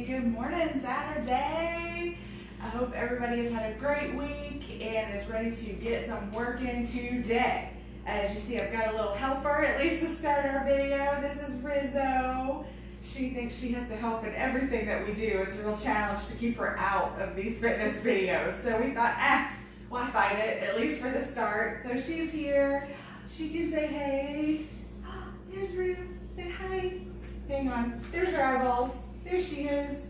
Good morning, Saturday. I hope everybody has had a great week and is ready to get some work in today. As you see, I've got a little helper, at least to start our video. This is Rizzo. She thinks she has to help in everything that we do. It's a real challenge to keep her out of these fitness videos. So we thought, why fight it, at least for the start. So she's here. She can say hey. There's Rue. Say hi. Hang on. There's her eyeballs. There she is.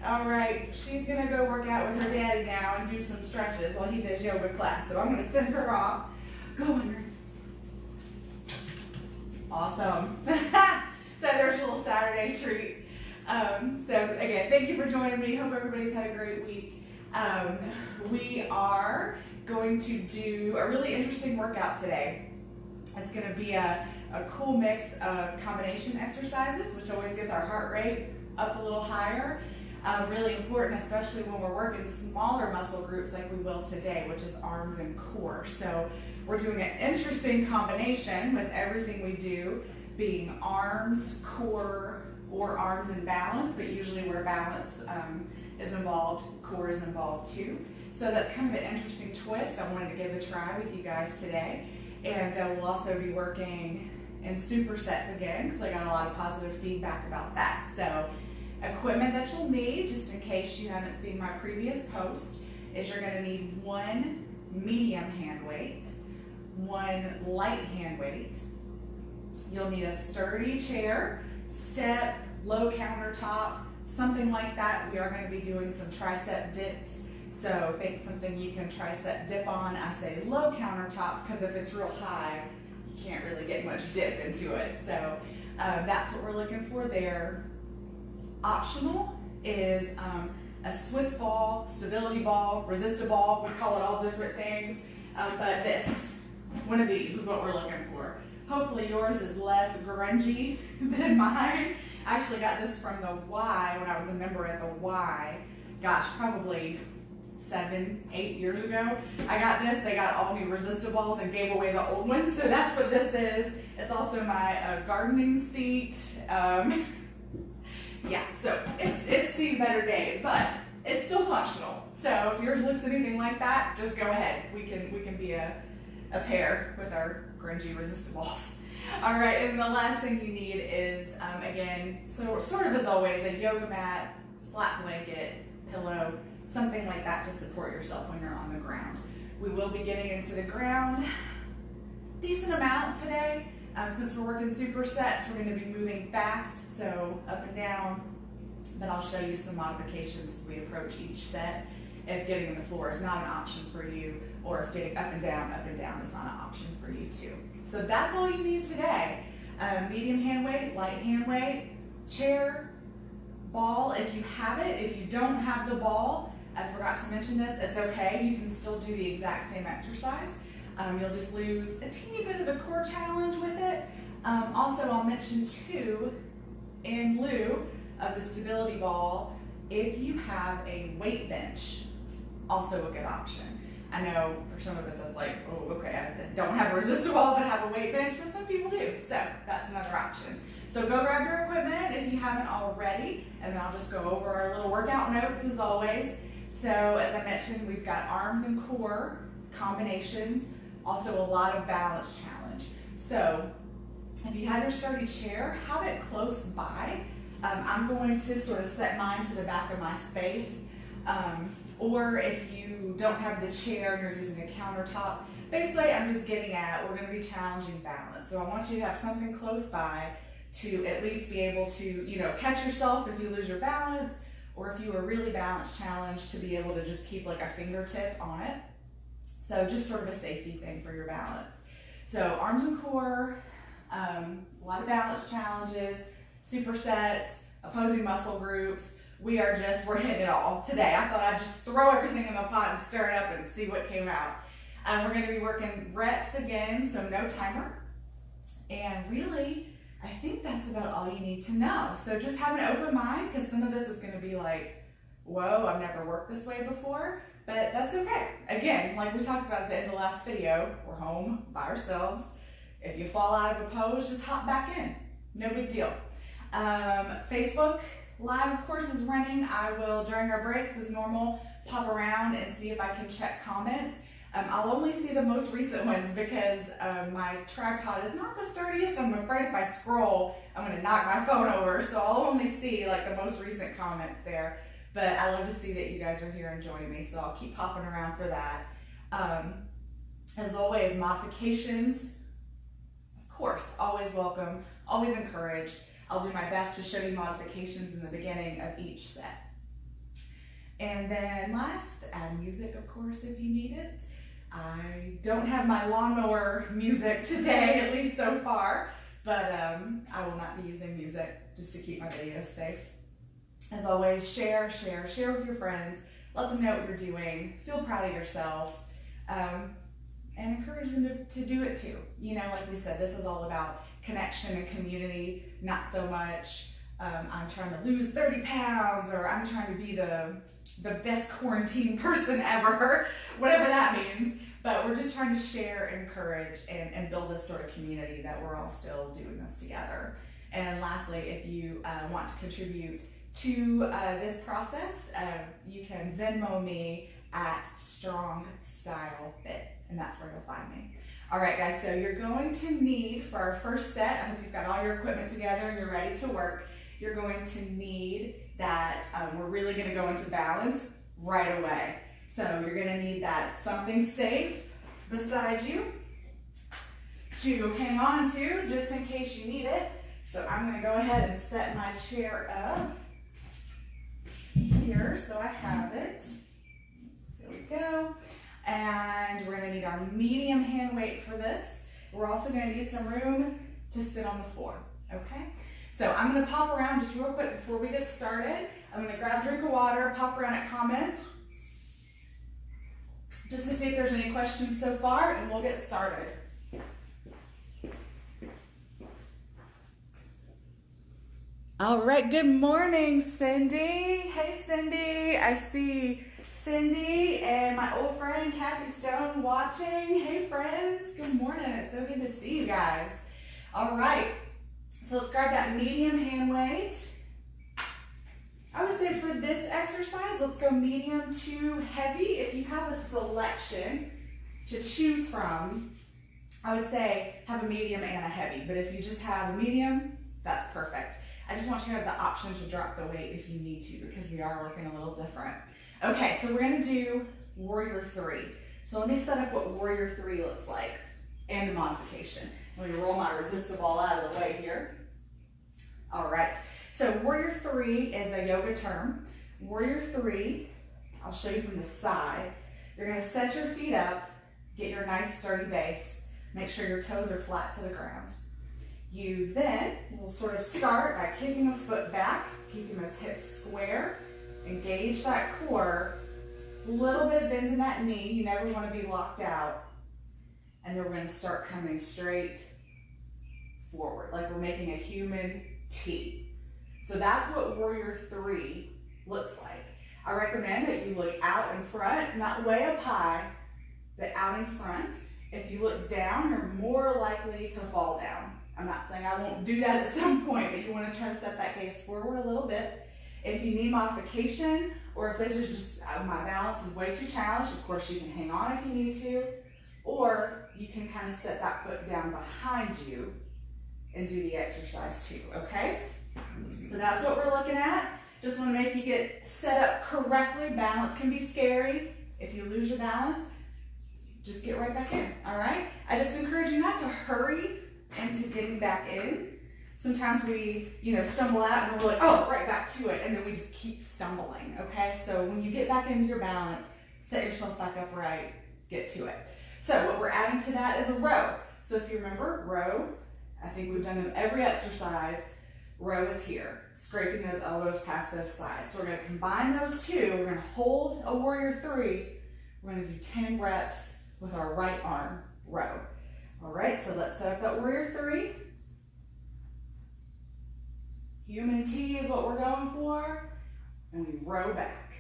All right. She's going to go work out with her daddy now and do some stretches while he does yoga class. So I'm going to send her off. Go on, Rue. Awesome. So there's a little Saturday treat. So again, thank you for joining me. Hope everybody's had a great week. We are going to do a really interesting workout today. It's going to be a cool mix of combination exercises, which always gets our heart rate up a little higher. Really important, especially when we're working smaller muscle groups like we will today, which is arms and core. So we're doing an interesting combination with everything we do being arms, core, or arms and balance, but usually where balance is involved, core is involved too. So that's kind of an interesting twist I wanted to give a try with you guys today. And we'll also be working in supersets again, because I got a lot of positive feedback about that. So equipment that you'll need, just in case you haven't seen my previous post, is you're going to need one medium hand weight, one light hand weight. You'll need a sturdy chair, step, low countertop, something like that. We are going to be doing some tricep dips. So think something you can tricep dip on. I say low countertops because if it's real high, you can't really get much dip into it. So that's what we're looking for there. Optional is a Swiss ball, stability ball, resistor ball. We call it all different things. But one of these is what we're looking for. Hopefully yours is less grungy than mine. I actually got this from the Y when I was a member at the Y. Gosh, probably 7-8 years ago. I got this. They got all new resistor balls and gave away the old ones. So that's what this is. It's also my gardening seat. Yeah, so it's seen better days, but it's still functional. So if yours looks anything like that, just go ahead. We can be a pair with our grungy resistor balls. All right, and the last thing you need is, again, so sort of as always, a yoga mat, flat blanket, pillow, something like that to support yourself when you're on the ground. We will be getting into the ground decent amount today. Since we're working supersets, we're going to be moving fast, so up and down, but I'll show you some modifications as we approach each set. If getting on the floor is not an option for you, or if getting up and down is not an option for you too. So that's all you need today. Medium hand weight, light hand weight, chair, ball if you have it. If you don't have the ball, I forgot to mention this, it's okay. You can still do the exact same exercise. You'll just lose a teeny bit of the core challenge with it. Also, I'll mention too, in lieu of the stability ball, if you have a weight bench, also a good option. I know for some of us it's like, oh, okay, I don't have a resistor ball but have a weight bench, but some people do, so that's another option. So go grab your equipment if you haven't already, and then I'll just go over our little workout notes as always. So as I mentioned, we've got arms and core combinations, also a lot of balance challenge. So if you have your sturdy chair, have it close by. I'm going to sort of set mine to the back of my space. Or if you don't have the chair and you're using a countertop, basically I'm just getting at, we're going to be challenging balance. So I want you to have something close by to at least be able to, catch yourself if you lose your balance, or if you are really balance challenged, to be able to just keep like a fingertip on it. So just sort of a safety thing for your balance. So arms and core, a lot of balance challenges, supersets, opposing muscle groups. We're hitting it all today. I thought I'd just throw everything in the pot and stir it up and see what came out. We're going to be working reps again, so no timer. And really, I think that's about all you need to know. So just have an open mind, because some of this is going to be like, whoa, I've never worked this way before, but that's okay. Again, like we talked about at the end of the last video, we're home by ourselves. If you fall out of a pose, just hop back in. No big deal. Facebook, live, of course, is running. I will, during our breaks as normal, pop around and see if I can check comments. I'll only see the most recent ones because my tripod is not the sturdiest. I'm afraid if I scroll, I'm going to knock my phone over. So I'll only see like the most recent comments there. But I love to see that you guys are here and joining me. So I'll keep popping around for that. As always, modifications, of course, always welcome, always encouraged. I'll do my best to show you modifications in the beginning of each set. And then last, add music, of course, if you need it. I don't have my lawnmower music today, at least so far, but I will not be using music just to keep my videos safe. As always, share with your friends. Let them know what you're doing. Feel proud of yourself. And encourage them to do it too. You know, like we said, this is all about connection and community, not so much I'm trying to lose 30 pounds or I'm trying to be the best quarantine person ever, whatever that means. But we're just trying to share, encourage, and build this sort of community that we're all still doing this together. And lastly, if you want to contribute to this process, you can Venmo me at Strong Style Fit, and that's where you'll find me. All right, guys, so you're going to need, for our first set, I hope you've got all your equipment together and you're ready to work. You're going to need that, we're really gonna go into balance right away. So you're gonna need that something safe beside you to hang on to just in case you need it. So I'm gonna go ahead and set my chair up here so I have it. There we go. And we're gonna need our medium hand weight for this. We're also gonna need some room to sit on the floor, okay? So I'm gonna pop around just real quick before we get started. I'm gonna grab a drink of water, pop around at comments, just to see if there's any questions so far, and we'll get started. All right, good morning, Cindy. Hey, Cindy. I see Cindy and my old friend Kathy Stone watching. Hey, friends. Good morning. It's so good to see you guys. All right. So let's grab that medium hand weight. I would say for this exercise, let's go medium to heavy. If you have a selection to choose from, I would say have a medium and a heavy. But if you just have a medium, that's perfect. I just want you to have the option to drop the weight if you need to because we are working a little different. Okay, so we're gonna do Warrior 3. So let me set up what Warrior 3 looks like and the modification. Let me roll my resistor ball out of the way here. All right, so Warrior 3 is a yoga term. Warrior 3, I'll show you from the side. You're gonna set your feet up, get your nice sturdy base, make sure your toes are flat to the ground. You then will sort of start by kicking a foot back, keeping those hips square, engage that core, a little bit of bend in that knee, you never wanna be locked out. And then we're gonna start coming straight forward, like we're making a human T. So that's what Warrior 3 looks like. I recommend that you look out in front, not way up high, but out in front. If you look down, you're more likely to fall down. I'm not saying I won't do that at some point, but you want to try to set that gaze forward a little bit. If you need modification, or if this is just, my balance is way too challenged, of course you can hang on if you need to, or you can kind of set that foot down behind you and do the exercise too, okay? So that's what we're looking at. Just want to make you get set up correctly. Balance can be scary. If you lose your balance, just get right back in, all right? I just encourage you not to hurry into getting back in. Sometimes we, stumble out and we're like, oh, right back to it, and then we just keep stumbling, okay? So when you get back into your balance, set yourself back upright, get to it. So what we're adding to that is a row. So if you remember, row, I think we've done them every exercise. Row is here, scraping those elbows past those sides. So we're gonna combine those two. We're gonna hold a Warrior 3. We're gonna do 10 reps with our right arm row. All right, so let's set up that Warrior 3. Human T is what we're going for, and we row back.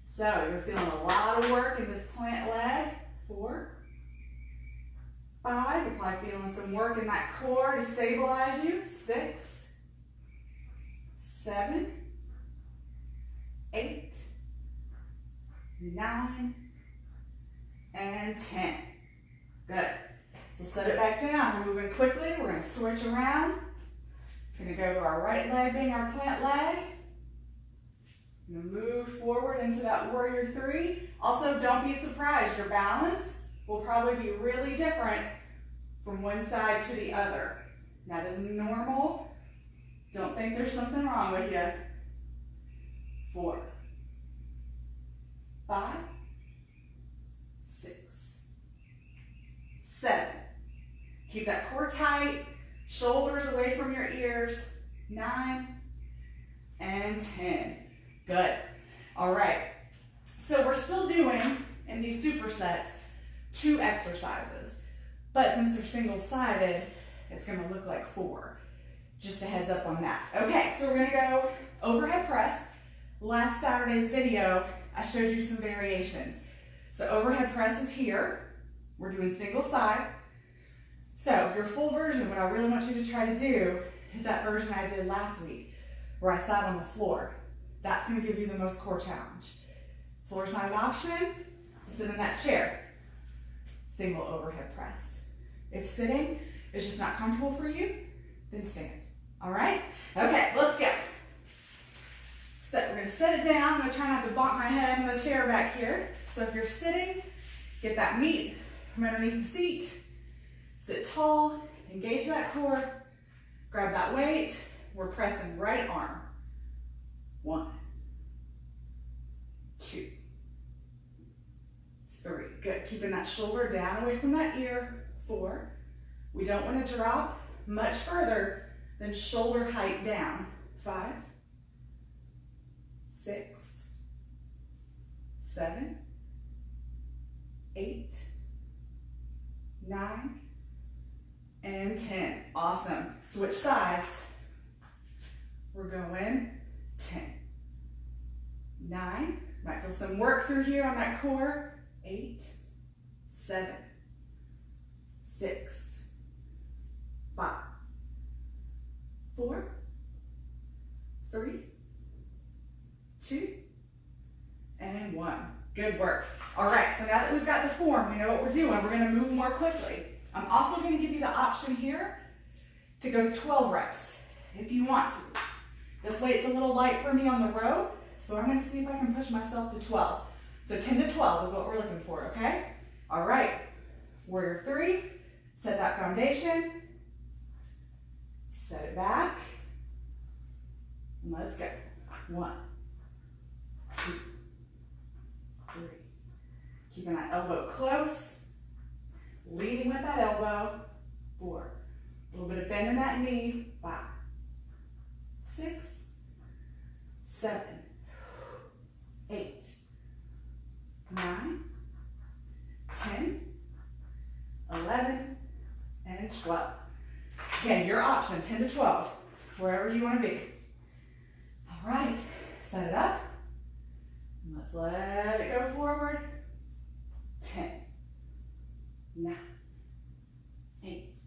So you're feeling a lot of work in this plant leg. 4, 5, you're probably feeling some work in that core to stabilize you. 6, 7, 8, 9, and 10. Good. So set it back down. We're moving quickly. We're going to switch around. We're going to go to our right leg being our plant leg. We're going to move forward into that warrior 3. Also, don't be surprised. Your balance will probably be really different from one side to the other. That is normal. Don't think there's something wrong with you. 4, 5, 6, 7. Keep that core tight, shoulders away from your ears. 9 and 10. Good. All right. So we're still doing, in these supersets, 2 exercises. But since they're single-sided, it's going to look like 4. Just a heads up on that. Okay, so we're going to go overhead press. Last Saturday's video, I showed you some variations. So overhead press is here. We're doing single side. So your full version, what I really want you to try to do is that version I did last week, where I sat on the floor. That's going to give you the most core challenge. Floor's not an option. Sit in that chair. Single overhead press. If sitting is just not comfortable for you, then stand. All right? Okay, let's go. So we're going to set it down. I'm going to try not to bonk my head in the chair back here. So if you're sitting, get that meat from underneath the seat. Sit tall, engage that core, grab that weight. We're pressing right arm. 1, 2, 3. Good. Keeping that shoulder down away from that ear. 4. We don't want to drop much further than shoulder height down. 5, 6, 7, 8, 9, and 10. Awesome. Switch sides. We're going 10, 9. Might feel some work through here on that core. 8, 7, 6, 5, 4, 3, 2, and 1. Good work. All right, so now that we've got the form, we know what we're doing. We're going to move more quickly. I'm also going to give you the option here to go to 12 reps if you want to. This weight's a little light for me on the row, so I'm going to see if I can push myself to 12. So 10 to 12 is what we're looking for, okay? All right, warrior 3, set that foundation, set it back, and let's go. 1, 2, 3. Keeping that elbow close, leading with that elbow. 4. A little bit of bend in that knee. 5, 6, 7, 8, 9, 10, 11, and 12. Again, your option, 10 to 12, wherever you want to be. All right, set it up. And let's let it go forward. 10, 9, 8,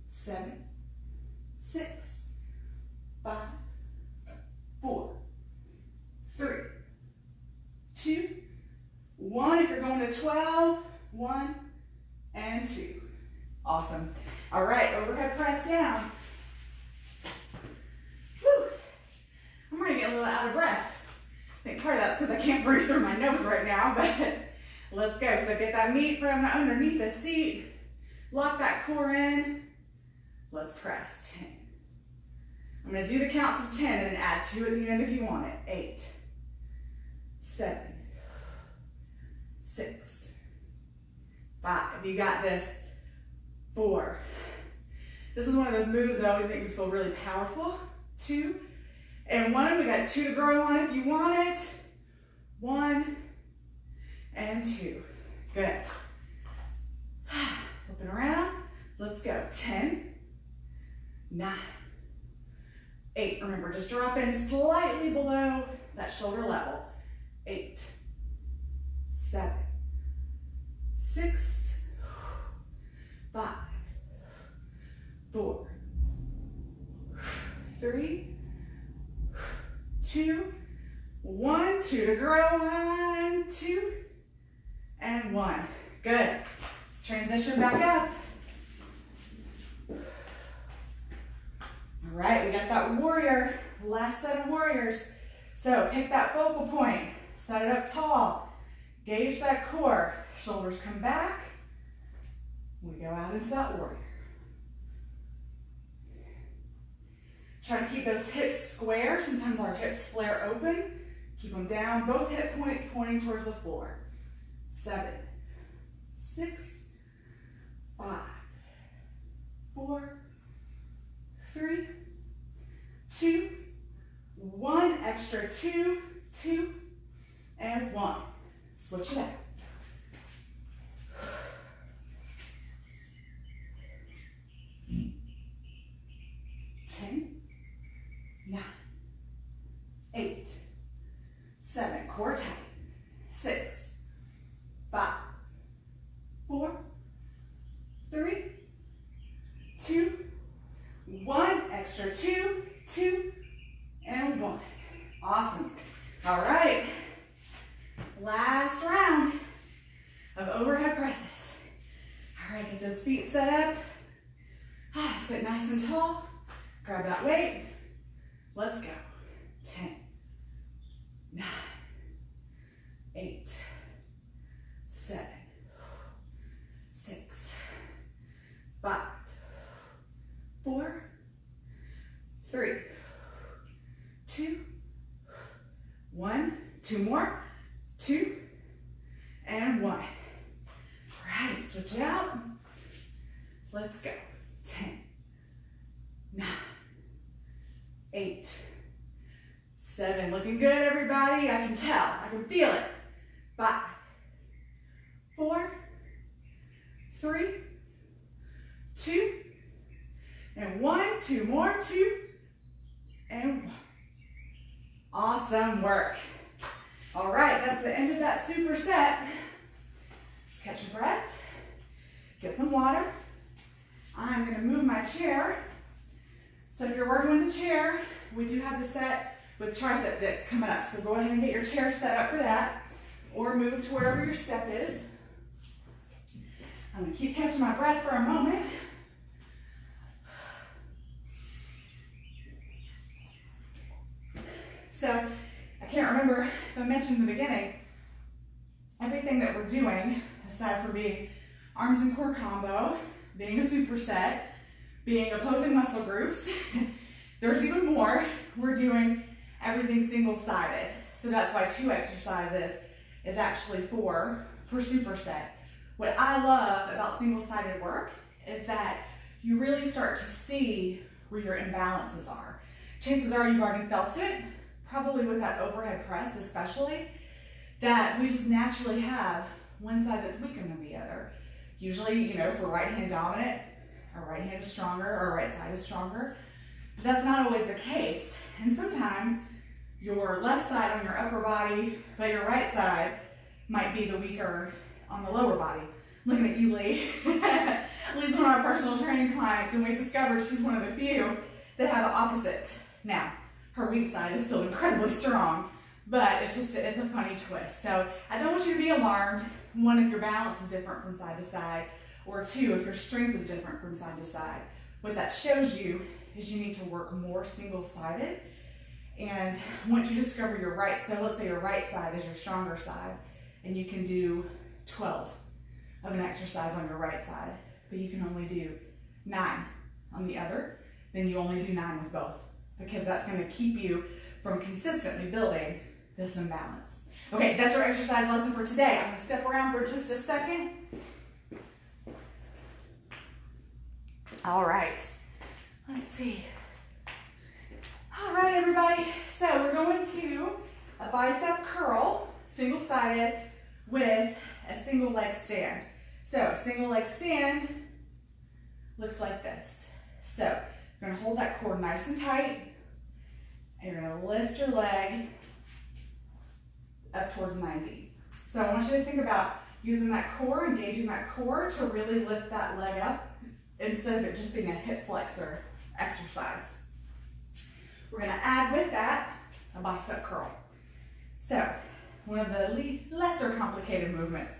7, 6, 5, 4, 3, 2, 1. If you're going to 12, 1 and 2. Awesome. All right, overhead press down. Whew. I'm ready to get a little out of breath. I think part of that's because I can't breathe through my nose right now, but let's go. So get that meat from underneath the seat. Lock that core in. Let's press. 10. I'm going to do the counts of 10 and then add 2 at the end if you want it. 8, 7, 6, 5. You got this. 4. This is one of those moves that always make me feel really powerful. 2 and 1. We got 2 to grow on if you want it. 1 and 2. Good. Flipping around. Let's go. 10, 9, 8. Remember, just drop in slightly below that shoulder level. 8, 7, 6, 5, 4, 3, 2, 1, 2 to grow, 1, 2, and 1. Good. Let's transition back up. All right, we got that warrior, last set of warriors. So pick that focal point, set it up tall, gauge that core, shoulders come back. We go out into that warrior. Try to keep those hips square. Sometimes our hips flare open. Keep them down, both hip points pointing towards the floor. 7, 6, 5, 4, 3, 2, 1. Extra 2, 2, and 1. Switch it up. 10, 9, 8, 7, core tight, 6, 5, 4, 3, 2, 1, extra 2, 2, and 1. Awesome. All right. Last round of overhead presses. All right, get those feet set up. Sit nice and tall. Grab that weight. Let's go. 10, 9, 8, 7, 6, 5, 4, 3, 2, 1. 2 more. 2, and 1. All right, switch it out. Let's go. 10, 9, 8, 7. Looking good, everybody. I can tell. I can feel it. 5, 4, 3, 2, and 1. 2 more. 2, and 1. Awesome work. All right, that's the end of that superset. Let's catch your breath. Get some water. I'm going to move my chair. So if you're working with the chair, we do have the set with tricep dips coming up. So go ahead and get your chair set up for that, or move to wherever your step is. I'm going to keep catching my breath for a moment. So I can't remember if I mentioned in the beginning, everything that we're doing, aside from being arms and core combo, being a superset, being opposing muscle groups, there's even more. We're doing everything single-sided. So that's why 2 exercises is actually 4 per superset. What I love about single-sided work is that you really start to see where your imbalances are. Chances are you've already felt it, probably with that overhead press especially, that we just naturally have one side that's weaker than the other. Usually, if we're right hand dominant, our right hand is stronger, our right side is stronger, but that's not always the case. And sometimes your left side on your upper body, but your right side might be the weaker on the lower body. Looking at you, Lee. Lee's one of our personal training clients, and we discovered she's one of the few that have opposites. Now, her weak side is still incredibly strong, but it's a funny twist. So I don't want you to be alarmed. 1, if your balance is different from side to side, or 2, if your strength is different from side to side. What that shows you is you need to work more single-sided. And once you discover your right, so let's say your right side is your stronger side, and you can do 12 of an exercise on your right side, but you can only do 9 on the other, then you only do 9 with both, because that's going to keep you from consistently building this imbalance. Okay, that's our exercise lesson for today. I'm going to step around for just a second. All right, let's see. All right, everybody. So we're going to a bicep curl, single-sided, with a single leg stand. So single leg stand looks like this. So you're going to hold that core nice and tight, and you're going to lift your leg up towards 90. So I want you to think about using that core, engaging that core to really lift that leg up instead of it just being a hip flexor exercise. We're going to add with that a bicep curl. So, one of the lesser complicated movements.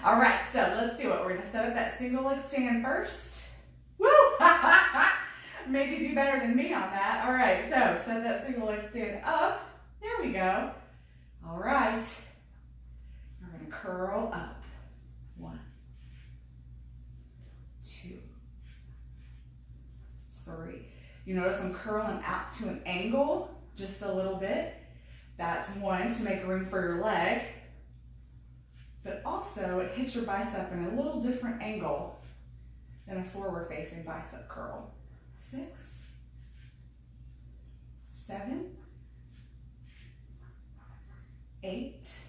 All right, so let's do it. We're gonna set up that single leg stand first. Woo! Maybe do better than me on that. All right, so set that single leg stand up. There we go. All right. We're gonna curl up. 1, 2, 3. You notice I'm curling out to an angle just a little bit. That's 1 to make room for your leg. But also it hits your bicep in a little different angle than a forward facing bicep curl. 6, 7, 8,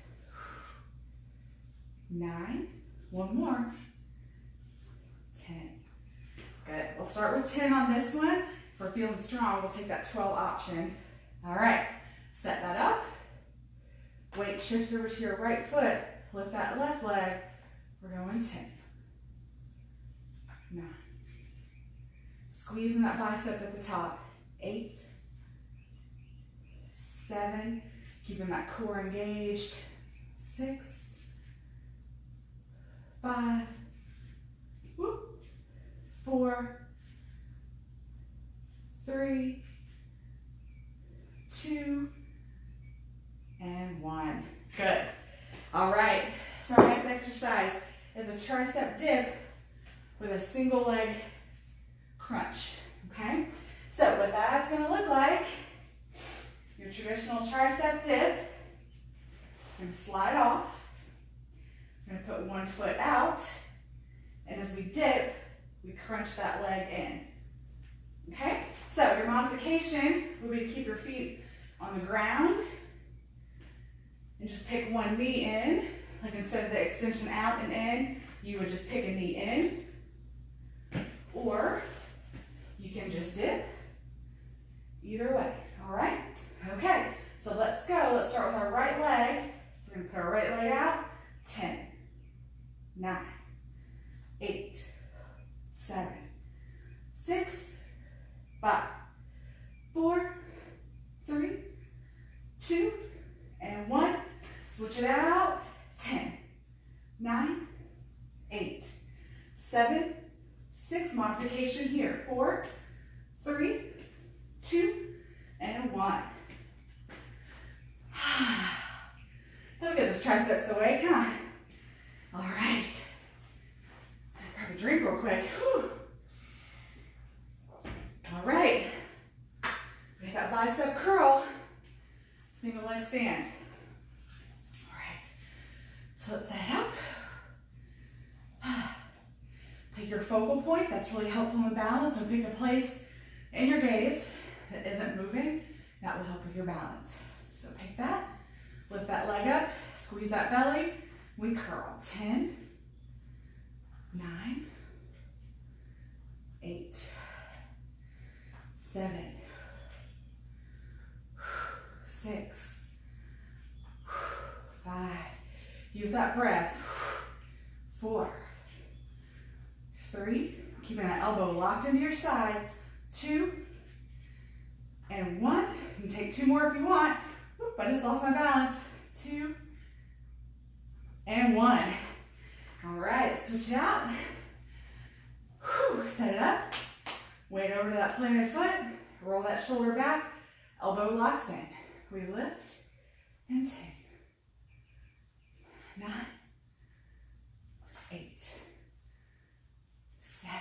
9, one more, 10. Good, we'll start with 10 on this one. If we're feeling strong, we'll take that 12 option. All right, set that up. Weight shifts over to your right foot. Lift that left leg. We're going 10, 9. Squeezing that bicep at the top. 8, 7. Keeping that core engaged. 6, 5, 4, 3, 2, and 1. Good. All right, so our next exercise is a tricep dip with a single leg crunch, okay? So what that's gonna look like, your traditional tricep dip, I'm gonna slide off, I'm gonna put one foot out, and as we dip, we crunch that leg in, okay? So your modification would be to keep your feet on the ground, and just pick one knee in, like instead of the extension out and in, you would just pick a knee in, or you can just dip, either way, all right? Okay, so let's go. Let's start with our right leg. We're gonna put our right leg out, 10, 9, 8, 7, 6, 5, 4, 3, 2, and 1. Switch it out. 10, 9, 8, 7, 6. Modification here. 4, 3, 2, and 1. That'll get those triceps awake, huh? All right. Grab a drink real quick. Whew. All right. We got that bicep curl. Single leg stand. All right, so let's set it up. Pick your focal point. That's really helpful in balance. So pick a place in your gaze that isn't moving. That will help with your balance. So pick that, lift that leg up, squeeze that belly. We curl. 10, 9, 8, 7, 6, 5. Use that breath. 4, 3. Keeping that elbow locked into your side. 2, and 1. You can take 2 more if you want. Oop, I just lost my balance. 2, and 1. All right, switch it out. Whew, set it up. Weight over to that planted foot. Roll that shoulder back. Elbow locks in. We lift and 10, 9, 8, 7,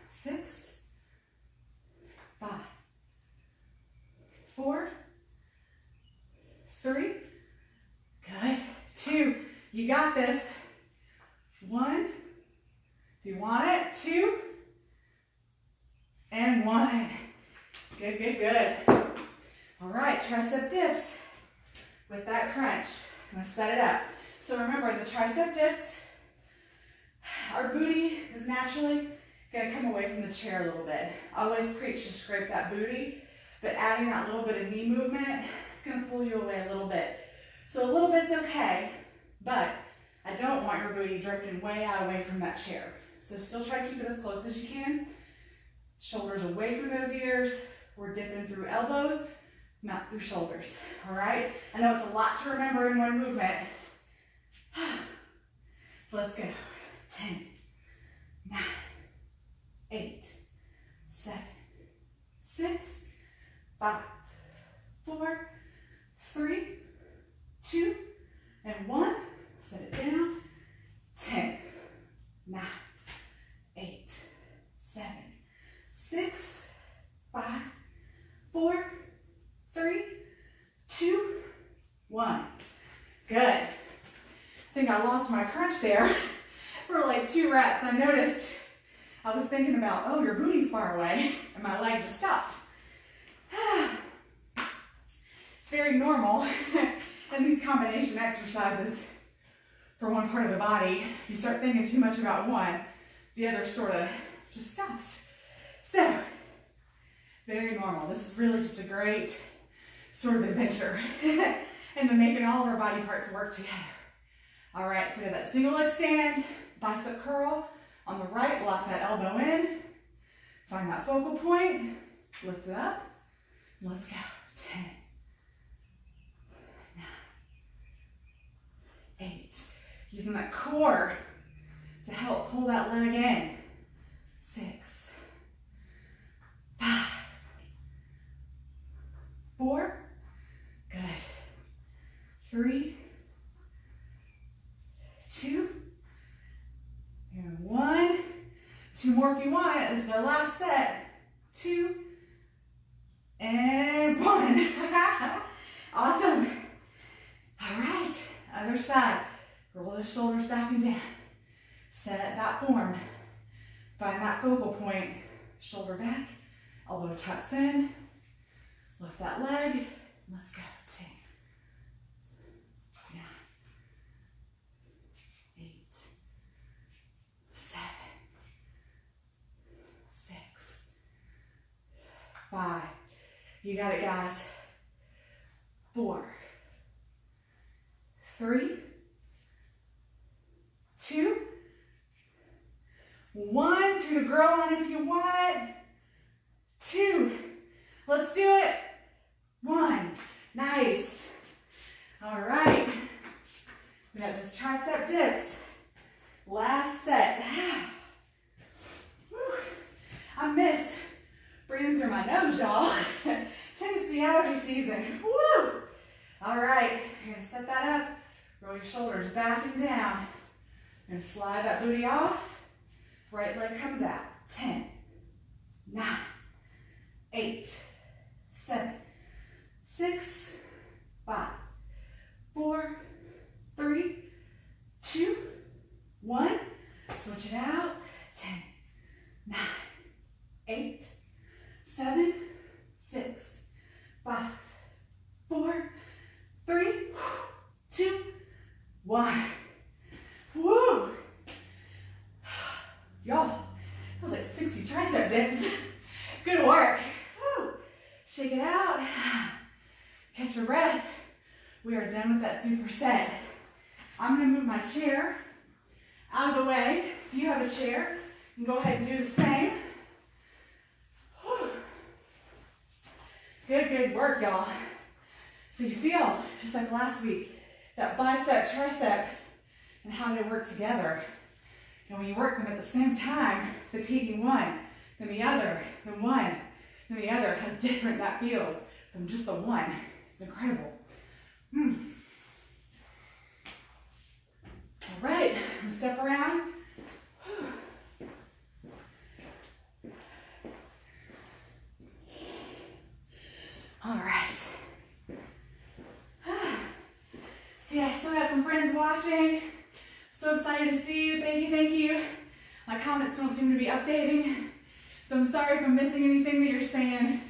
6, 5, 4, 3, good, 2, you got this, 1, if you want it, 2, and 1, good, good, good. All right, tricep dips with that crunch. I'm gonna set it up. So remember, the tricep dips, our booty is naturally gonna come away from the chair a little bit. I always preach to scrape that booty, but adding that little bit of knee movement, it's gonna pull you away a little bit. So a little bit's okay, but I don't want your booty drifting way out away from that chair. So still try to keep it as close as you can. Shoulders away from those ears. We're dipping through elbows. not through shoulders. All right? I know it's a lot to remember in one movement. Let's go. 10, 9, 8, 7, 6, 5, 4, 3, 2, and 1. Set it down. 10, 9, 8, 7, 6, 5, 4, 3, 2, 1. Good. I think I lost my crunch there for like 2 reps. I noticed I was thinking about, oh, your booty's far away, and my leg just stopped. It's very normal in these combination exercises for one part of the body. If you start thinking too much about one, the other sort of just stops. So, very normal. This is really just a great sort of adventure into making all of our body parts work together. All right, so we have that single leg stand, bicep curl. On the right, lock that elbow in. Find that focal point. Lift it up. Let's go. 10, 9, 8. Using that core to help pull that leg in. 6, 5, 4. Good. 3, 2, and 1. 2 more if you want it. This is our last set. 2, and 1. Awesome. All right, other side. Roll those shoulders back and down. Set that form. Find that focal point. Shoulder back, elbow tucks in. Lift that leg. Let's go. 10, 9, 8, 7, 6, 5. You got it, guys. 4, 3, 2, 1. 2 to grow on if you want it. 2. Let's do it. 1. Nice. All right. We got those tricep dips. Last set. Whew. I miss breathing through my nose, y'all. Tennessee allergy season. Woo! All right. You're going to set that up. Roll your shoulders back and down. You're going to slide that booty off. Right leg comes out. 10, 9, 8, 7, 6, 5, 4, 3, 2, 1. Switch it out. 10, 9, 8, 7, 6, 5, 4, 3, 2, 1. Woo! Y'all, that was like 60 tricep dips. Good work. Woo. Shake it out. Catch your breath. We are done with that superset. I'm going to move my chair out of the way. If you have a chair, you can go ahead and do the same. Whew. Good work, y'all. So you feel, just like last week, that bicep, tricep, and how they work together. And when you work them at the same time, fatiguing one, then the other, then one, then the other, how different that feels from just the one. It's incredible. All right, I'm gonna step around. All right. See, I still got some friends watching. So excited to see you. Thank you. My comments don't seem to be updating. So I'm sorry if I'm missing anything that you're saying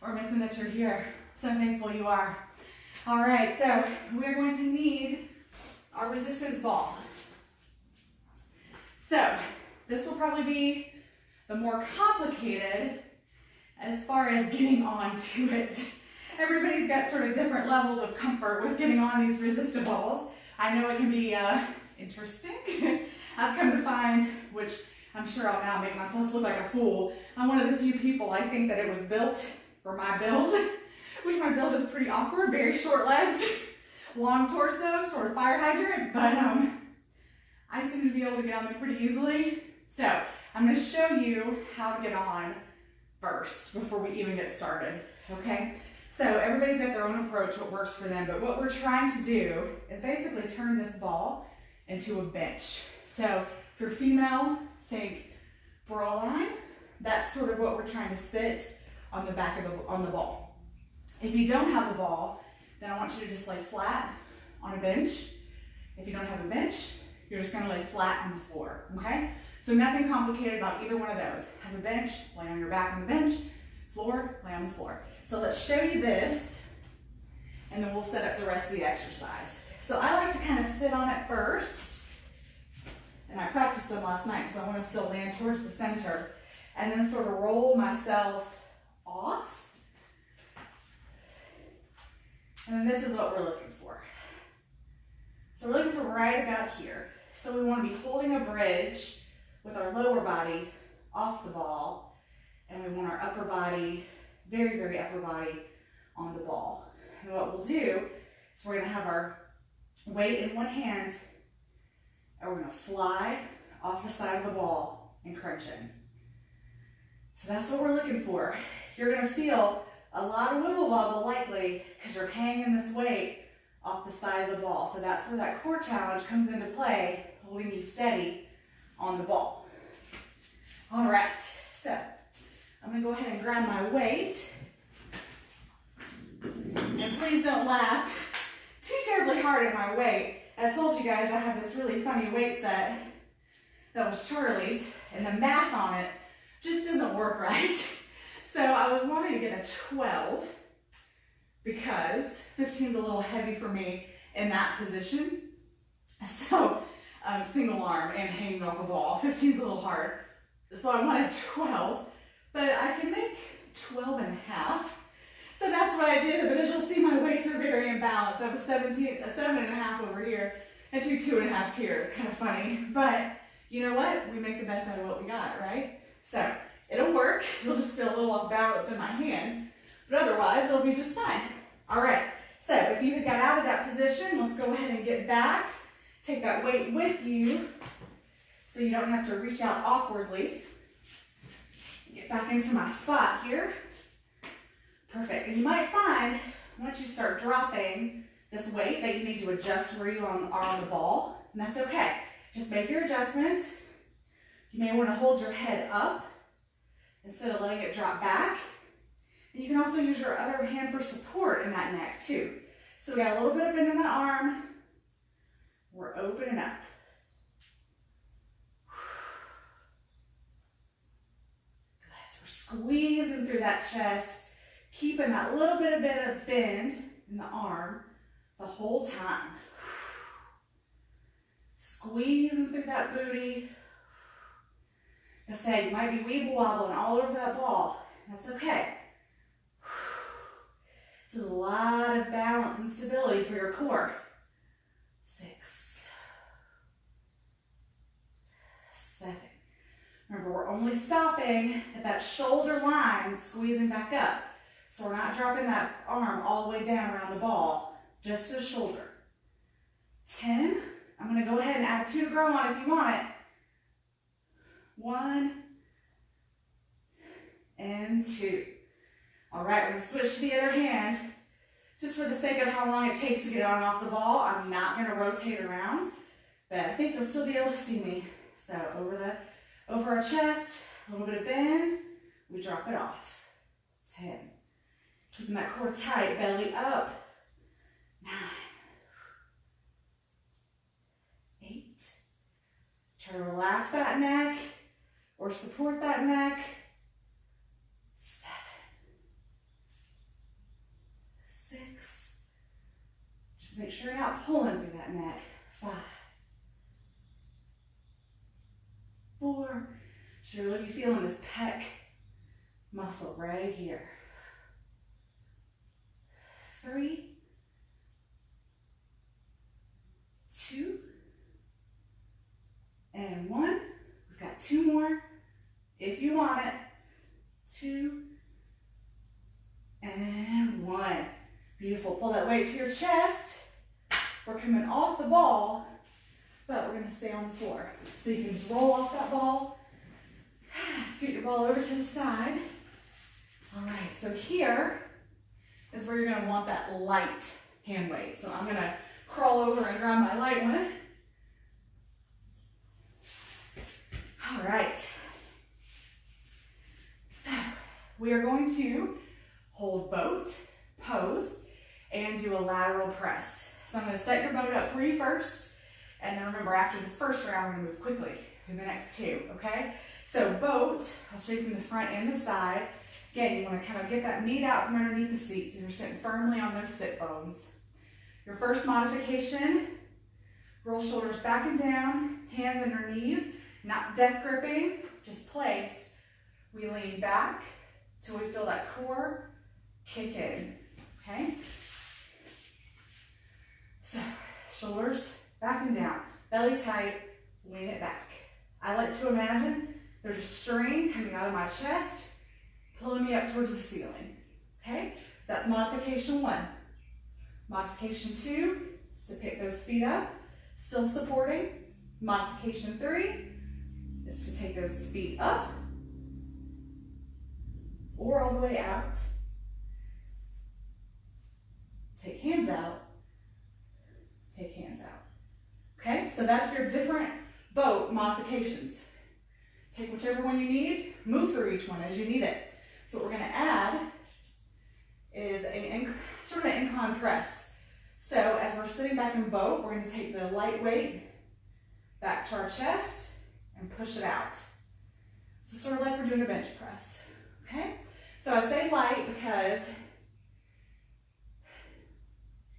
or missing that you're here. So thankful you are. All right, so we're going to need our resistance ball. So this will probably be the more complicated as far as getting onto it. Everybody's got sort of different levels of comfort with getting on these resistables. I know it can be interesting. I've come to find, which I'm sure I'll now make myself look like a fool, I'm one of the few people I think that it was built for my build, which my build is pretty awkward, very short legs, long torso, sort of fire hydrant, but I seem to be able to get on there pretty easily. So I'm going to show you how to get on first before we even get started, okay? So everybody's got their own approach, what works for them, but what we're trying to do is basically turn this ball into a bench. So if you're female, think bra line. That's sort of what we're trying to sit on the back of the ball. If you don't have a ball, then I want you to just lay flat on a bench. If you don't have a bench, you're just going to lay flat on the floor, okay? So nothing complicated about either one of those. Have a bench, lay on your back on the bench, floor, lay on the floor. So let's show you this, and then we'll set up the rest of the exercise. So I like to kind of sit on it first, and I practiced them last night because I want to still land towards the center, and then sort of roll myself off. And then this is what we're looking for. So we're looking for right about here. So we want to be holding a bridge with our lower body off the ball, and we want our upper body, very, very upper body, on the ball. And what we'll do is we're going to have our weight in one hand, and we're going to fly off the side of the ball and crunch in. So that's what we're looking for. You're going to feel a lot of wiggle wobble likely because you're hanging this weight off the side of the ball. So that's where that core challenge comes into play, holding you steady on the ball. All right, so I'm going to go ahead and grab my weight. And please don't laugh too terribly hard at my weight. I told you guys I have this really funny weight set that was Charlie's, and the math on it just doesn't work right. So I was wanting to get a 12 because 15 is a little heavy for me in that position. So single arm and hanging off a ball, 15 is a little hard. So I wanted 12, but I can make 12 and a half. So that's what I did, but as you'll see, my weights are very imbalanced. So I have a 7 and a half over here and 2 and a halves here. It's kind of funny, but you know what? We make the best out of what we got, right? So it'll work. You'll just feel a little off balance in my hand, but otherwise it'll be just fine. All right, so if you got out of that position, let's go ahead and get back. Take that weight with you so you don't have to reach out awkwardly. Get back into my spot here. Perfect. And you might find once you start dropping this weight that you need to adjust where you are on the ball, and that's okay. Just make your adjustments. You may want to hold your head up instead of letting it drop back. And you can also use your other hand for support in that neck too. So we got a little bit of bend in that arm. We're opening up. Good. So we're squeezing through that chest, keeping that little bit of bend in the arm the whole time. Squeezing through that booty. Like I said, you might be weeble wobbling all over that ball. That's okay. This is a lot of balance and stability for your core. 6, 7. Remember, we're only stopping at that shoulder line, squeezing back up. So we're not dropping that arm all the way down around the ball, just to the shoulder. 10. I'm going to go ahead and add 2 to grow on if you want it. 1 and 2. All right, we're going to switch to the other hand. Just for the sake of how long it takes to get on and off the ball, I'm not going to rotate around, but I think you'll still be able to see me. So over our chest, a little bit of bend, we drop it off. 10. Keeping that core tight, belly up. 9. 8. Try to relax that neck or support that neck. 7. 6. Just make sure you're not pulling through that neck. 5. 4. Sure, what are you feeling this pec muscle right here. 3. 2. And 1. We've got 2 more if you want it. 2 and 1. weight to your chest. We're coming off the ball, but we're gonna stay on the floor. So you can just roll off that ball, scoot your ball over to the side. All right, so here is where you're gonna want that light hand weight. So I'm gonna crawl over and grab my light one. All right. So we are going to hold boat, pose, and do a lateral press. So I'm gonna set your boat up for you first, and then remember after this first round, we're gonna move quickly through the next two, okay? So boat, I'll show you from the front and the side. Again, you wanna kind of get that meat out from underneath the seat so you're sitting firmly on those sit bones. Your first modification, roll shoulders back and down, hands under knees, not death gripping, just placed. We lean back till we feel that core kick in, okay? So, shoulders back and down, belly tight, lean it back. I like to imagine there's a string coming out of my chest, pulling me up towards the ceiling, okay? That's modification one. Modification two is to pick those feet up, still supporting. Modification three is to take those feet up or all the way out. Take hands out, take hands out. Okay, so that's your different boat modifications. Take whichever one you need, move through each one as you need it. So what we're gonna add is sort of an incline press. So as we're sitting back in boat, we're gonna take the light weight back to our chest and push it out. So sort of like we're doing a bench press, okay? So I say light because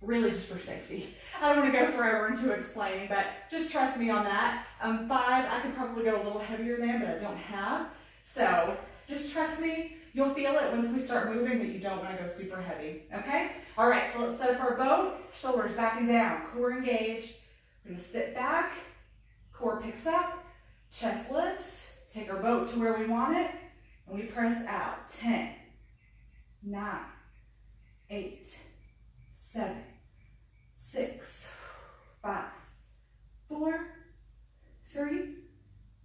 really just for safety. I don't want to go forever into explaining, but just trust me on that. 5, I could probably go a little heavier than, but I don't have. So just trust me. You'll feel it once we start moving that you don't want to go super heavy, okay? All right, so let's set up our boat. Shoulders back and down, core engaged. We're gonna sit back, core picks up, chest lifts. Take our boat to where we want it, and we press out. 10, 9, 8, 7, 6, 5, 4, 3,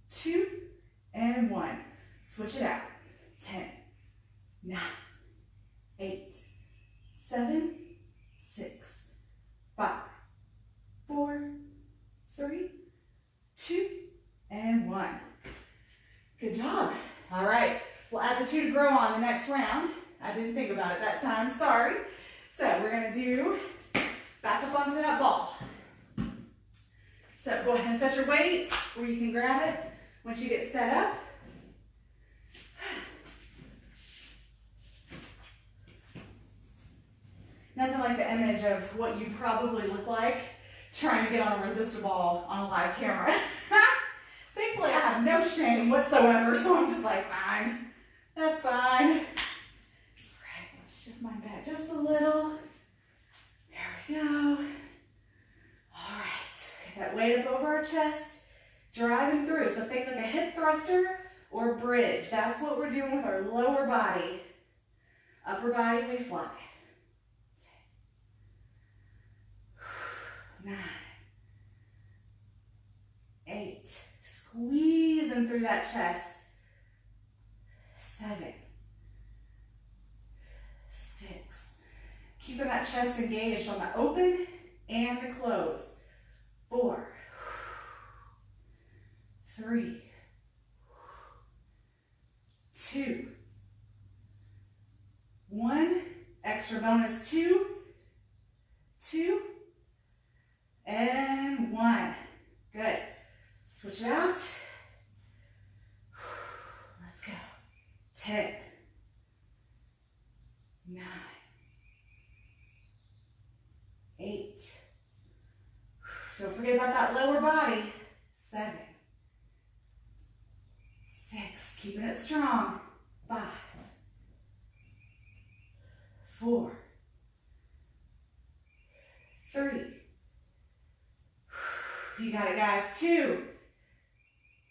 2, and 1. Switch it out. 10, 9, 8, 7, 6, 5, 4, 3, 2, and 1. Good job. All right, we'll add the 2 to grow on the next round. I didn't think about it that time, sorry. So we're gonna do back up onto that ball. So go ahead and set your weight where you can grab it once you get set up. Nothing like the image of what you probably look like trying to get on a resistor ball on a live camera. Thankfully, I have no shame whatsoever, so I'm just like, fine, that's fine. All right, let's shift mine back just a little. There we go. All right, get that weight up over our chest, driving through. So think like a hip thruster or bridge. That's what we're doing with our lower body. Upper body, we fly. 10, 9, 8, squeezing through that chest. 7, 6, keeping that chest engaged on the open and the close. 4, 3, 2, 1, extra bonus 2, 2, and 1. Good. Switch it out. Let's go. 10, 9, 8. Don't forget about that lower body. 7, 6, keeping it strong. 5, 4, 3. You got it, guys. 2,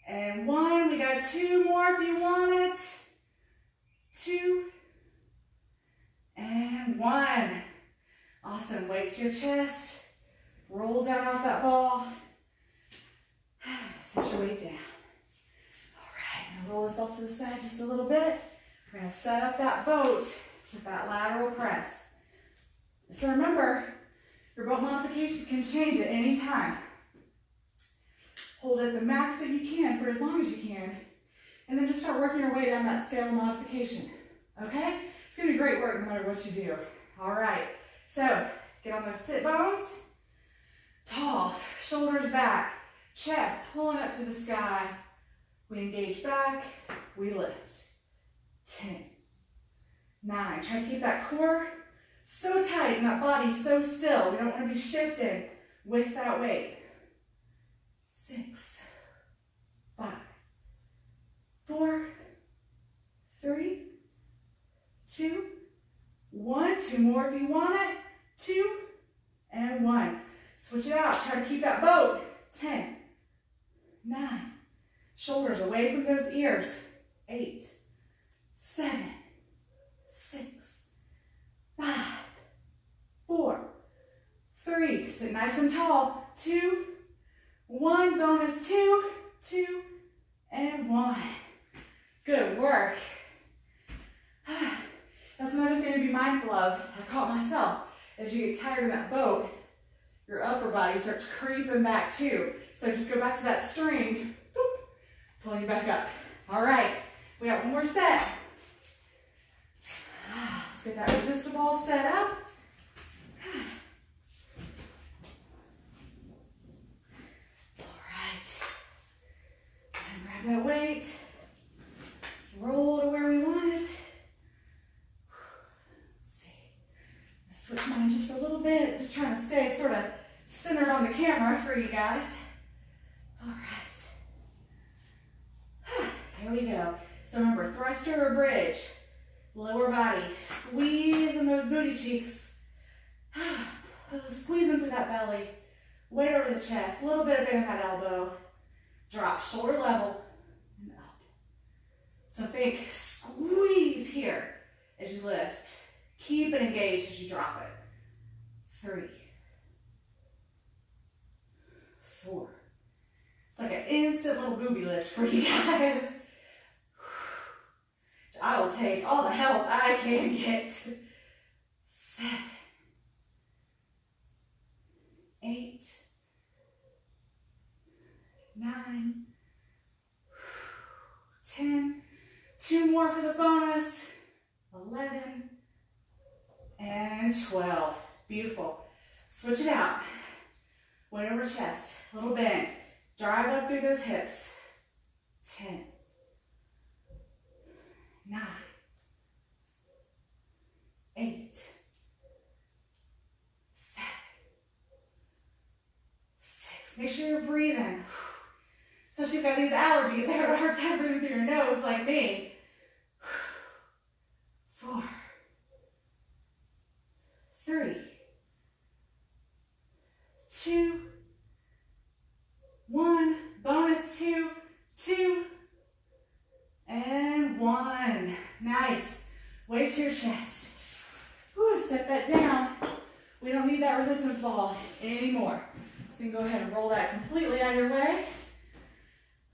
and 1. We got 2 more if you want it. 2, and 1. Awesome. Awesome. Weight to your chest. Roll down off that ball. Set your weight down. All right, now roll this off to the side just a little bit. We're going to set up that boat with that lateral press. So remember, your boat modification can change at any time. Hold it the max that you can for as long as you can, and then just start working your way down that scale of modification. Okay? It's going to be great work no matter what you do. All right, so get on those sit bones. Tall, shoulders back, chest pulling up to the sky. We engage back, we lift. 10, 9, try to keep that core so tight and that body so still. We don't want to be shifting with that weight. 6, 5, 4, 3, 2, 1. 2 more if you want it. 2 and 1. Switch it out. Try to keep that boat. 10, 9. Shoulders away from those ears. 8, 7, 6, 5, 4, 3. Sit nice and tall. 2, 1. Bonus 2, 2, and 1. Good work. That's another thing to be mindful of. I caught myself. As you get tired of that boat, your upper body starts creeping back too. So just go back to that string. Boop, pulling you back up. All right, we got one more set. Let's get that resistor ball set up. All right. And grab that weight. Let's roll to where we want it. Switch mine just a little bit, just trying to stay sort of centered on the camera for you guys. All right. Here we go. So remember, thruster or bridge. Lower body, squeezing those booty cheeks. Squeezing through that belly. Weight over the chest, a little bit of bend in that elbow. Drop, shoulder level, and up. So think squeeze here as you lift. Keep it engaged as you drop it. 3, 4. It's like an instant little booby lift for you guys. I will take all the help I can get. 7, 8, 9, 10. 2 more for the bonus. 11. And 12. Beautiful. Switch it out. Weight over chest. Little bend. Drive up through those hips. 10, 9, 8, 7, 6. Make sure you're breathing. Especially if you have these allergies. I have a hard time breathing through your nose like me. 4, 3, 2, 1. Bonus 2, 2, and 1. Nice. Weight to your chest. Whew, set that down. We don't need that resistance ball anymore. So you can go ahead and roll that completely out of your way.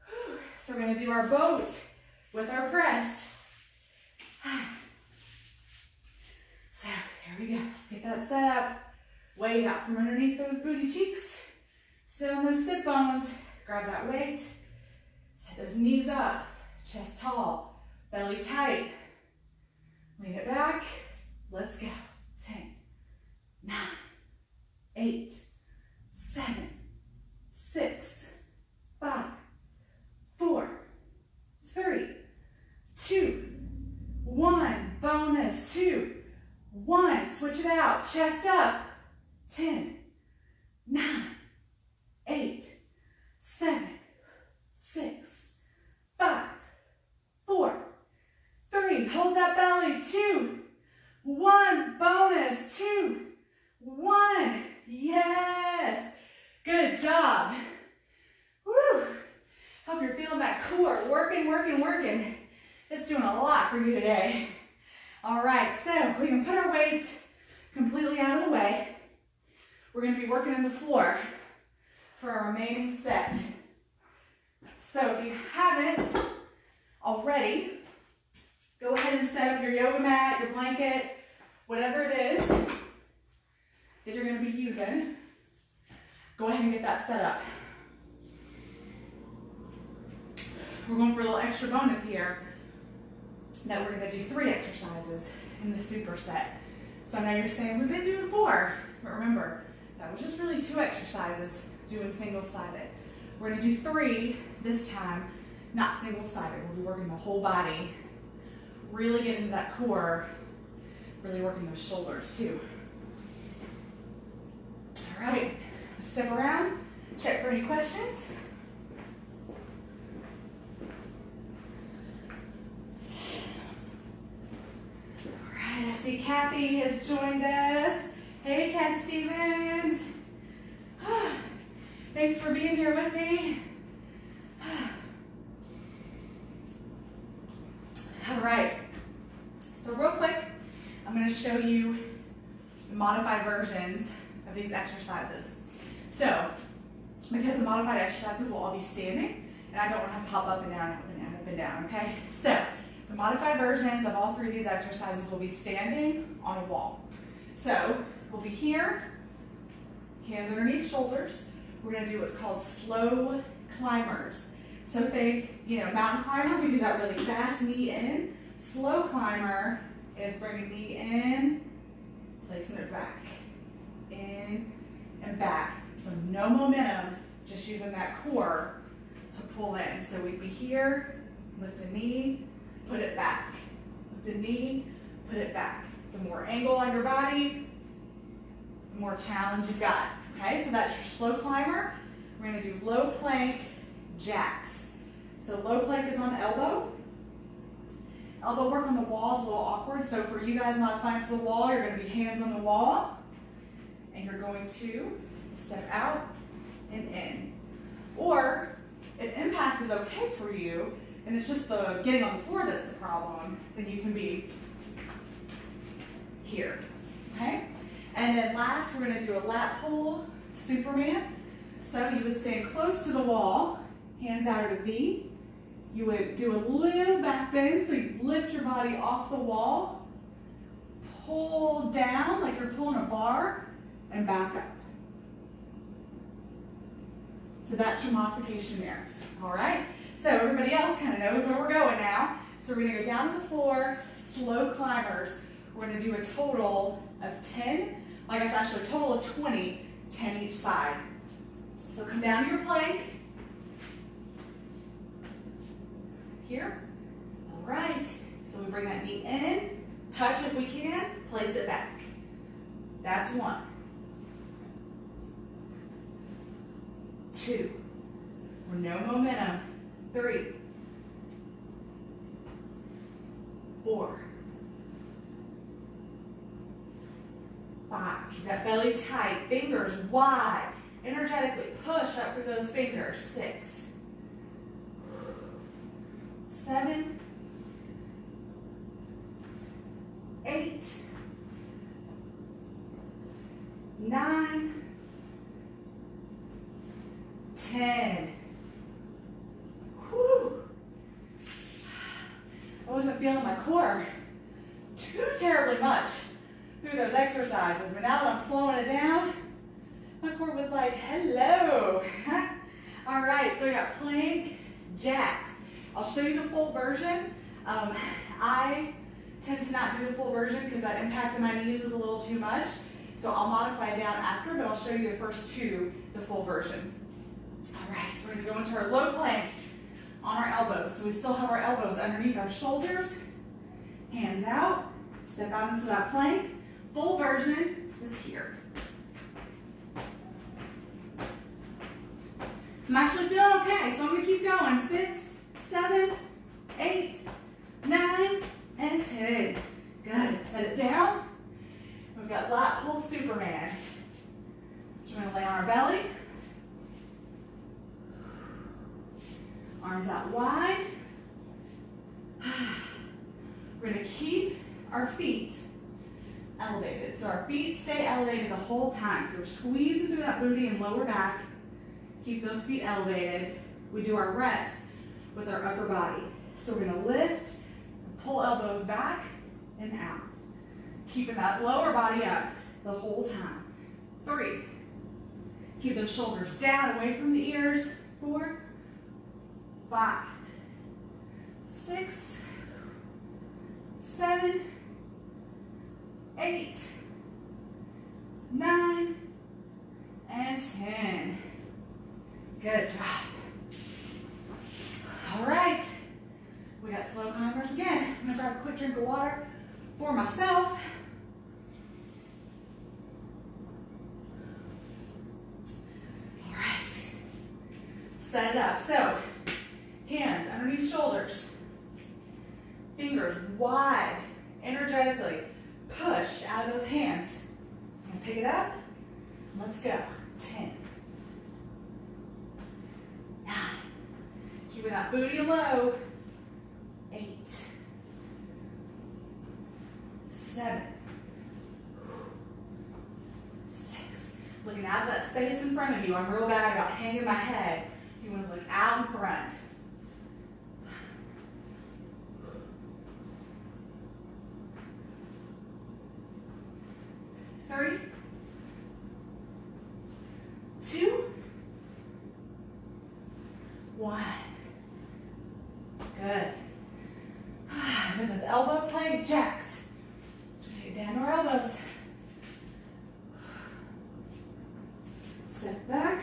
Whew. So we're going to do our boat with our press. So there we go. Let's get that set up. Weight out from underneath those booty cheeks. Sit on those sit bones. Grab that weight. Set those knees up. Chest tall. Belly tight. Lean it back. Let's go. 10, 9, 8, 7, 6, 5, 4, 3, 2, 1. Bonus 2, 1. Switch it out. Chest up. 10, 9, 8, 7, 6, 5, 4, 3. Hold that belly. 2, 1. Bonus 2, 1. Yes. Good job. Woo. Hope you're feeling that core. Working, working, working. It's doing a lot for you today. All right, so we can put our weights completely out of the way. we're going to be working on the floor for our remaining set. So if you haven't already, go ahead and set up your yoga mat, your blanket, whatever it is that you're going to be using. Go ahead and get that set up. We're going for a little extra bonus here that we're going to do 3 exercises in the superset. So now you're saying, we've been doing 4, but remember, that was just really 2 exercises doing single-sided. We're going to do 3 this time, not single-sided. We'll be working the whole body, really getting into that core, really working those shoulders too. All right, step around, check for any questions. I see Kathy has joined us. Hey, Kathy Stevens. Thanks for being here with me. All right. So real quick, I'm going to show you the modified versions of these exercises. So, because the modified exercises will all be standing, and I don't want to have to hop up and down, up and down, up and down, okay? So, the modified versions of all 3 of these exercises will be standing on a wall. So, we'll be here, hands underneath shoulders. We're going to do what's called slow climbers. So think, mountain climber, we do that really fast, knee in. Slow climber is bringing knee in, placing it back, in and back. So no momentum, just using that core to pull in. So we'd be here, lift a knee, put it back. Lift a knee, put it back. The more angle on your body, the more challenge you've got. Okay, so that's your slow climber. We're going to do low plank jacks. So low plank is on the elbow. Elbow work on the wall is a little awkward. So for you guys modifying to the wall, you're going to be hands on the wall. And you're going to step out and in. Or if impact is okay for you, and it's just the getting on the floor that's the problem, then you can be here. Okay? And then last, we're going to do a lat pull Superman. So you would stand close to the wall, hands out at a V. You would do a little back bend, so you lift your body off the wall, pull down like you're pulling a bar, and back up. So that's your modification there. All right? So everybody else kind of knows where we're going now. So we're going to go down to the floor, slow climbers. We're going to do a total of 10. Like I said, actually a total of 20, 10 each side. So come down to your plank. Here. All right. So we bring that knee in, touch if we can, place it back. That's 1. 2. We're no momentum. 3. 4. 5. Keep that belly tight. Fingers wide. Energetically push up through those fingers. 6. 7. 8. 9. 10. Whew. I wasn't feeling my core too terribly much through those exercises, but now that I'm slowing it down, my core was like, hello. All right, so we got plank jacks. I'll show you the full version. I tend to not do the full version because that impact in my knees is a little too much. So I'll modify it down after, but I'll show you the first 2, the full version. All right, so we're gonna go into our low plank on our elbows. So we still have our elbows underneath our shoulders, hands out, step out into that plank. Full version is here. I'm actually feeling okay, so I'm gonna keep going. 6, 7, 8, 9, and 10. Good, set it down. We've got lat pull Superman. So we're gonna lay on our belly. Arms out wide. We're gonna keep our feet elevated. So our feet stay elevated the whole time. So we're squeezing through that booty and lower back. Keep those feet elevated. We do our reps with our upper body. So we're gonna lift, pull elbows back and out. Keeping that lower body up the whole time. 3. Keep those shoulders down, away from the ears. 4, 5, 6, 7, 8, 9, and 10. Good job. All right, we got slow climbers again. I'm gonna grab a quick drink of water for myself. All right, set it up. So, hands underneath shoulders, fingers wide, energetically push out of those hands. And pick it up. Let's go. 10, 9, keeping that booty low. 8, 7, 6. Looking out of that space in front of you. I'm real bad about hanging my head. You want to look out in front. 3, 2, 1. Good. With those elbow plank jacks. So we take it down to our elbows. Step back.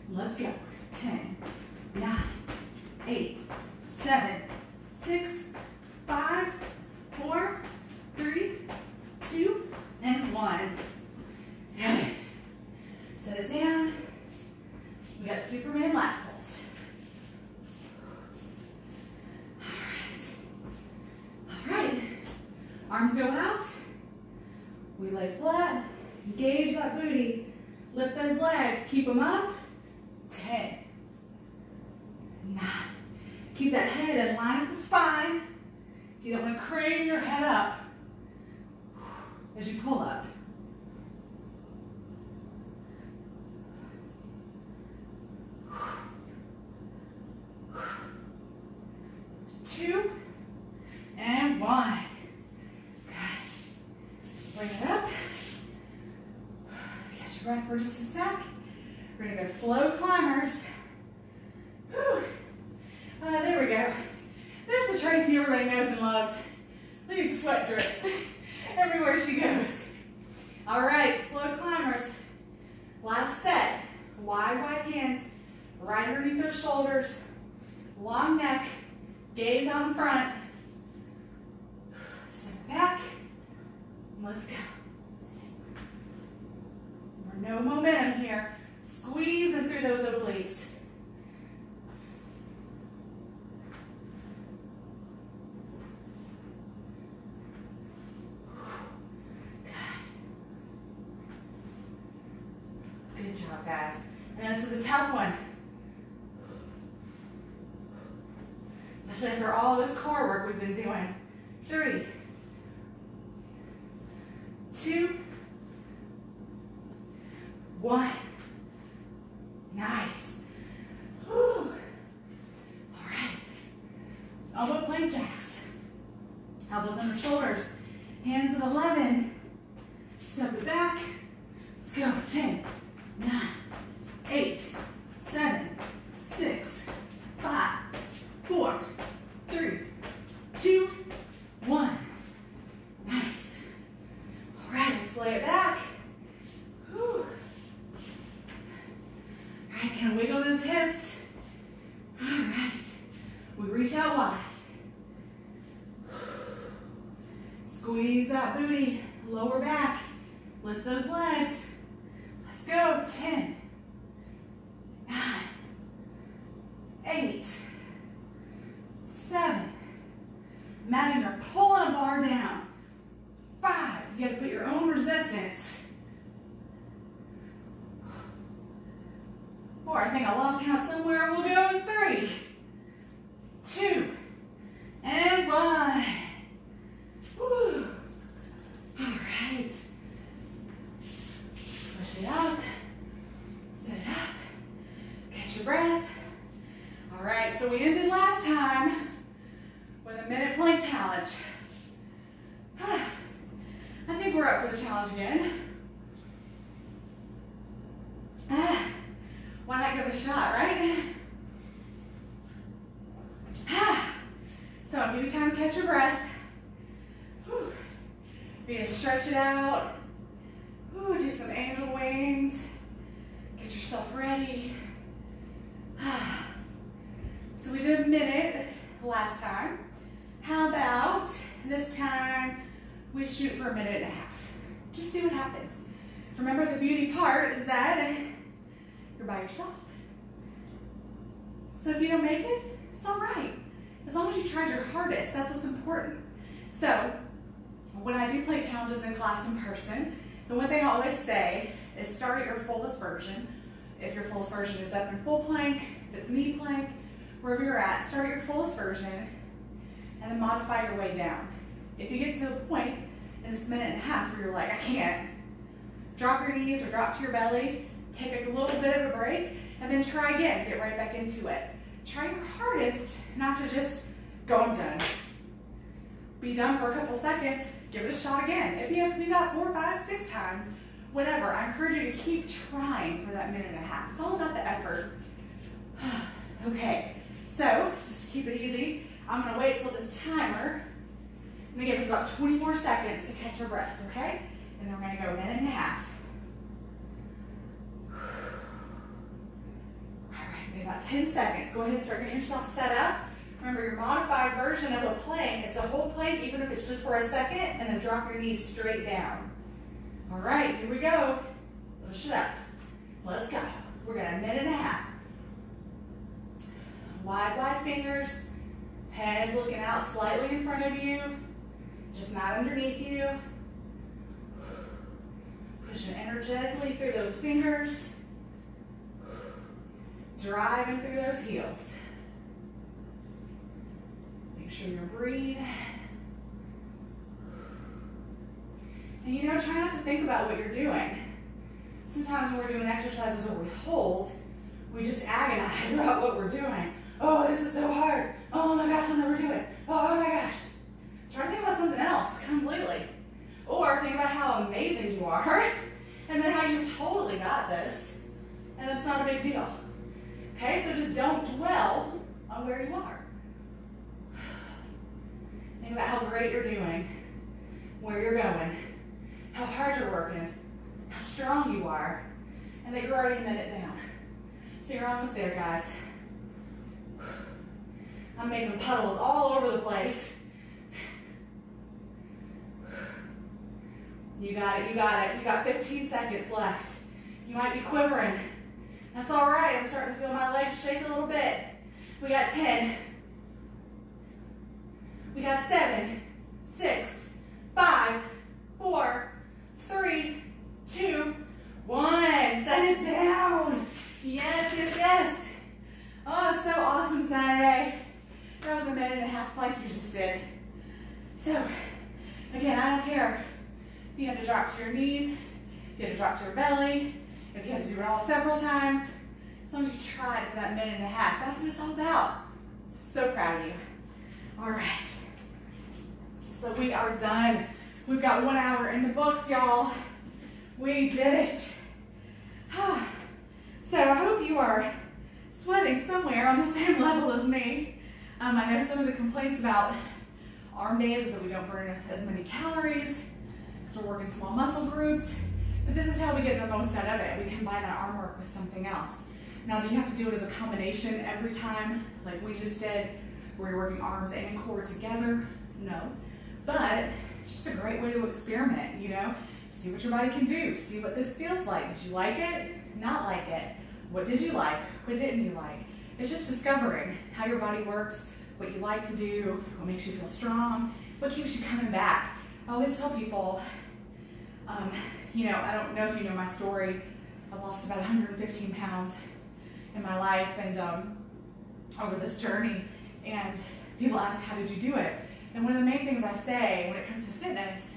Let's go. 10, 9, 8, 7, 6, 5, 4, 3, 2, and 1. Good. Set it down. We got Superman lat pulls. All right. Arms go out. We lay flat. Engage that booty. Lift those legs. Keep them up. 10, 9. Keep that head in line with the spine. So you don't want to crane your head up as you pull up. 2, and 1. Good. Bring it up. Catch your breath for just a sec. We're going to go slow climbers. Whew. There we go. There's the Tracy everybody knows and loves. Look at sweat drips everywhere she goes. All right, slow climbers. Last set. Wide hands right underneath their shoulders. Long neck. Gaze out in front. Step back. Let's go. No momentum here. Squeezing through those obliques. Good job, guys. And this is a tough one. Especially after all this core work we've been doing. 3, 2, 1. Nice. Whew. All right. Elbow plank jacks. Elbows under shoulders. Hands at 11. Step it back. Let's go. 10, 9, 8, 7, 6, 5, 4, 3, 2, 1. Nice. All right, let's lay it back. Whew. All right, can wiggle those hips. All right, we reach out wide. Squeeze that booty, lower back. Lift those legs. Let's go. 10, 9, 8, 7. Imagine you're pulling a bar down. 5. You got to put your own resistance. 4. I think I lost count somewhere. We'll go with 3, 2, and 1. Woo. All right. right. Push it up. Set it up. Catch your breath. All right, so we ended last time with a minute plank challenge. I think we're up for the challenge again. Why not give it a shot, right? So I'll give you time to catch your breath. Whew. You're gonna stretch it out. Whew, do some angel wings. Get yourself ready. So we did a minute last time. How about this time we shoot for a minute and a half? Just see what happens. Remember, the beauty part is that you're by yourself. So if you don't make it, it's all right. As long as you tried your hardest, that's what's important. So when I do play challenges in class in person, the one thing I always say is start at your fullest version. If your fullest version is up in full plank, if it's knee plank, wherever you're at, start at your fullest version and then modify your way down. If you get to a point in this minute and a half where you're like, I can't, drop your knees or drop to your belly, take a little bit of a break, and then try again, get right back into it. Try your hardest not to just go, I'm done. Be done for a couple seconds, give it a shot again. If you have to do that 4, 5, 6 times, whatever, I encourage you to keep trying for that minute and a half. It's all about the effort. Okay, so just to keep it easy, I'm gonna wait till this timer. I'm gonna give us about 20 more seconds to catch our breath, okay? And then we're gonna go a minute and a half. All right, maybe about 10 seconds. Go ahead and start getting yourself set up. Remember, your modified version of a plank is a whole plank, even if it's just for a second, and then drop your knees straight down. All right, here we go. Push it up. Let's go. We're gonna a minute and a half. Wide fingers. Head looking out slightly in front of you, just not underneath you. Pushing energetically through those fingers. Driving through those heels. Make sure you breathe. And you know, try not to think about what you're doing. Sometimes when we're doing exercises where we hold, we just agonize about what we're doing. Oh, this is so hard. Oh my gosh, I'll never do it. Oh my gosh. Try to think about something else completely. Or think about how amazing you are, and then how you totally got this, and it's not a big deal. Okay, so just don't dwell on where you are. Think about how great you're doing, where you're going, how hard you're working, how strong you are, and that you're already a minute down. So you're almost there, guys. I'm making puddles all over the place. You got it, you got it. You got 15 seconds left. You might be quivering. That's all right. I'm starting to feel my legs shake a little bit. We got 10. We got 7, 6, 5, 4, 3, 2, 1. Set it down. Yes, yes, yes. Oh, so awesome Saturday. That was a minute and a half plank you just did. So, again, I don't care if you had to drop to your knees, if you had to drop to your belly, if you had to do it all several times, as long as you tried for that minute and a half. That's what it's all about. So proud of you. All right. So we are done. We've got 1 hour in the books, y'all. We did it. So I hope you are sweating somewhere on the same level as me. I know some of the complaints about arm days is that we don't burn as many calories because we're working small muscle groups, but this is how we get the most out of it. We combine that arm work with something else. Now, do you have to do it as a combination every time, like we just did, where you're working arms and core together? No, but it's just a great way to experiment, you know? See what your body can do, see what this feels like. Did you like it? Not like it? What did you like? What didn't you like? It's just discovering how your body works, what you like to do, what makes you feel strong, what keeps you coming back. I always tell people, you know, I don't know if you know my story. I lost about 115 pounds in my life and over this journey. And people ask, how did you do it? And one of the main things I say when it comes to fitness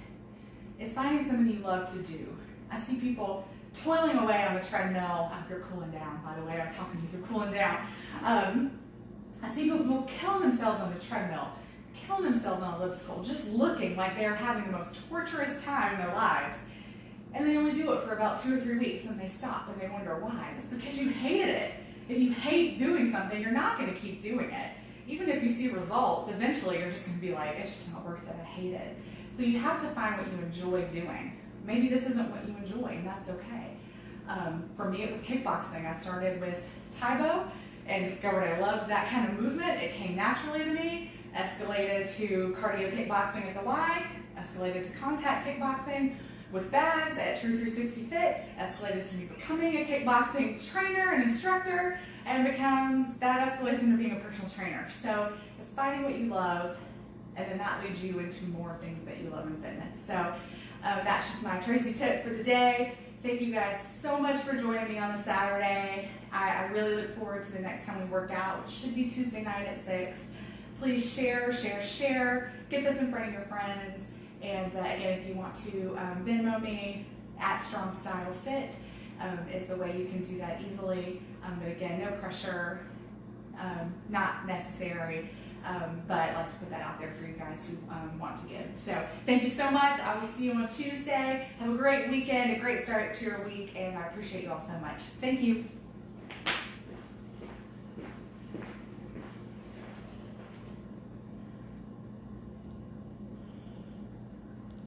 is finding something you love to do. I see people toiling away on the treadmill. You're cooling down, by the way. I'm talking to you, you're cooling down. I see people killing themselves on the treadmill, killing themselves on an elliptical, just looking like they're having the most torturous time in their lives. And they only do it for about 2 or 3 weeks, and they stop and they wonder why. It's because you hated it. If you hate doing something, you're not going to keep doing it. Even if you see results, eventually you're just going to be like, it's just not worth it, I hate it. So you have to find what you enjoy doing. Maybe this isn't what you enjoy, and that's okay. For me, it was kickboxing. I started with Tae-Bo and discovered I loved that kind of movement. It came naturally to me, escalated to cardio kickboxing at the Y, escalated to contact kickboxing with bags at True 360 Fit, escalated to me becoming a kickboxing trainer and instructor, and that escalates into being a personal trainer. So it's finding what you love, and then that leads you into more things that you love in fitness. So that's just my Tracy tip for the day. Thank you guys so much for joining me on a Saturday. I really look forward to the next time we work out, which should be Tuesday night at 6. Please share. Get this in front of your friends. And again, if you want to Venmo me, @StrongStyleFit is the way you can do that easily. But again, no pressure, not necessary. But I'd like to put that out there for you guys who want to give. So thank you so much. I will see you on Tuesday. Have a great weekend, a great start to your week, and I appreciate you all so much. Thank you.